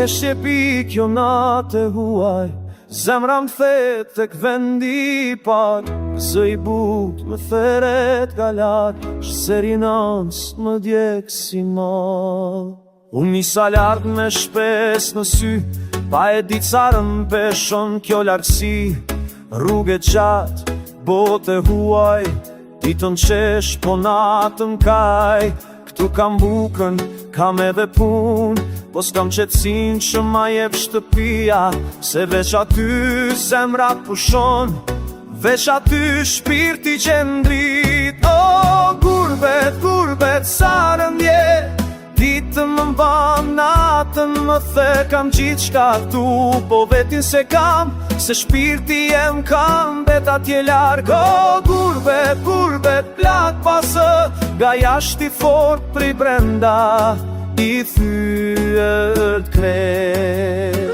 E shqepi kjo natë huaj, zemra më thet tek vendi par. Zë i but më theret galar, shserinans më djek si mal. Unë nisa lartë me shpes në sy, pa e di carën peshon kjo lartësi. Rrugë gjatë, bote huaj, ditën qesh po natën kaj. Këtu kam bukën, kam edhe pun, po s'kam qetsin që ma jep shtëpia. Se veç aty zemra pushon, veç aty shpirti qendrit. O, gurbet, gurbet, sa rëndje, ditën më mban, natën më the. Kam gjithë shka këtu, po vetin se kam, se shpirti jem kam vet atje larg. O, gurbet, gurbet, plak pasë, ga jashti fort prej brenda, i thyët kret.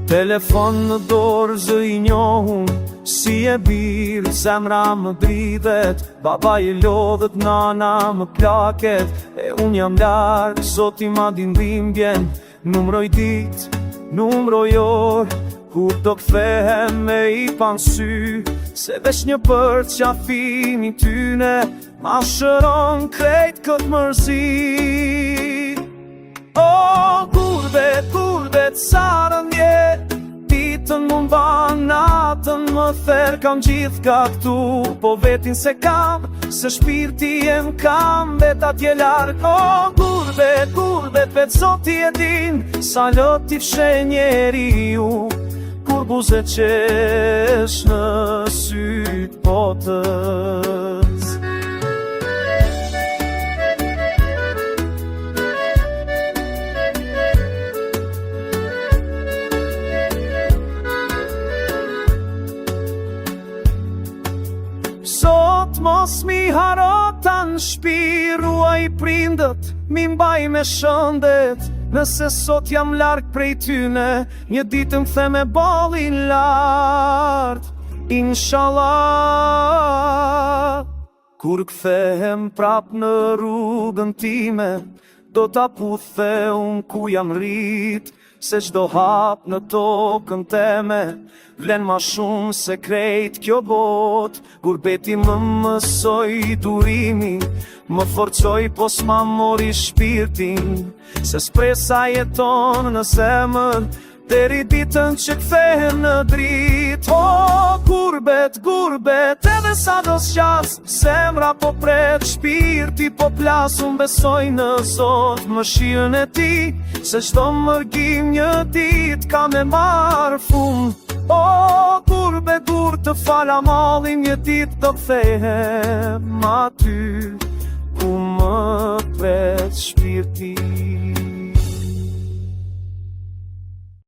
Telefon në dorë zë i njohun, si e birë, zemra më dridhet. Baba i lodhet, nana më plaket, e unë jam larë, zoti ma dindim bjen. Numroj dit, numroj orë, kur do kthehem me i pansy. Se vesh një për qafimi tyne, ma shëron krejt këtë mërzi. O, gurbet, gurbet, sa rëndje, ditën më mban, natën më ther. Kam gjithë ka këtu, po vetin se kam, se shpirti jem kam vet atje larg. O, gurbet, gurbet, vet zoti e din, sa loti fshe njeriu, kur buze qesh në syt botës. Sot mos mi harotan shpi, ruaj prindët, mi mbaj me shëndet. Nëse sot jam larg prej tyne, një ditë më the me bolin lart. Inshallah, kur kthehem prap në rrugën time, do ta puthe unë ku jam rrit. Se çdo hap në tokën teme, vlen ma shumë se krejt kjo bot. Gurbeti më mësoj durimi, më forcoj po s'ma mori shpirtin. Se spresa jeton në zemër, deri ditën që kthehen në drit. O, gurbet, gurbet, edhe sa do s'qas, zemra po pret, shpirti po plas. Unë besoj në Zot, mëshirën e ti, se çdo mërgim një dit ka me marrë fund. O, gurbet, dur të fala malin, një dit do kthehem aty, ku më pret shpirti.